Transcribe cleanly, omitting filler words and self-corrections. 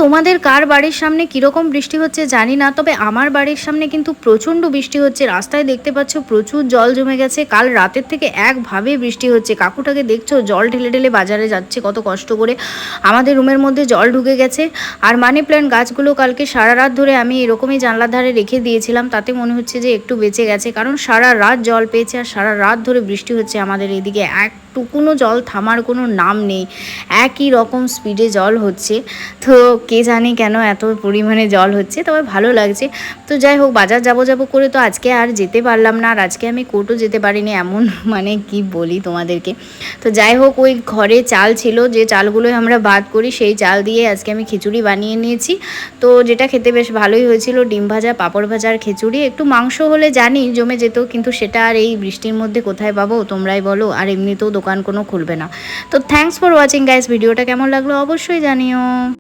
তোমাদের কার বাড়ির সামনে কীরকম বৃষ্টি হচ্ছে জানি না, তবে আমার বাড়ির সামনে কিন্তু প্রচণ্ড বৃষ্টি হচ্ছে। রাস্তায় দেখতে পাচ্ছ প্রচুর জল জমে গেছে। কাল রাতের থেকে একভাবে বৃষ্টি হচ্ছে। কাকুটাকে দেখছো জল ঢেলে ঢেলে বাজারে যাচ্ছে কত কষ্ট করে। আমাদের রুমের মধ্যে জল ঢুকে গেছে। আর মানি প্ল্যান্ট গাছগুলো কালকে সারা রাত ধরে আমি এরকমই জানলার ধারে রেখে দিয়েছিলাম, তাতে মনে হচ্ছে যে একটু বেঁচে গেছে, কারণ সারা রাত জল পেয়েছে আর সারা রাত ধরে বৃষ্টি হচ্ছে আমাদের এদিকে। একটুকুনো জল থামার কোনো নাম নেই, একই রকম স্পিডে জল হচ্ছে। তো কে জানি কেন এত পরিমাণে জল হচ্ছে, তবে ভালো লাগছে। তো যাই হোক, বাজার যাবো করে তো আজকে আর যেতে পারলাম না, আর আজকে আমি কোর্টও যেতে পারিনি, এমন মানে কি বলি তোমাদেরকে। তো যাই হোক, ওই ঘরে চাল ছিল, যে চালগুলোই আমরা ভাত করি সেই চাল দিয়ে আজকে আমি খিচুড়ি বানিয়ে নিয়েছি। তো যেটা খেতে বেশ ভালোই হয়েছিল, ডিম ভাজা, পাঁপড় ভাজার খিচুড়ি। একটু মাংস হলে জানি জমে যেত, কিন্তু সেটা আর এই বৃষ্টির মধ্যে কোথায় পাবো তোমরাই বলো, আর এমনিতেও দোকান কোনো খুলবে না। তো থ্যাঙ্কস ফর ওয়াচিং গাইস, ভিডিওটা কেমন লাগলো অবশ্যই জানিও।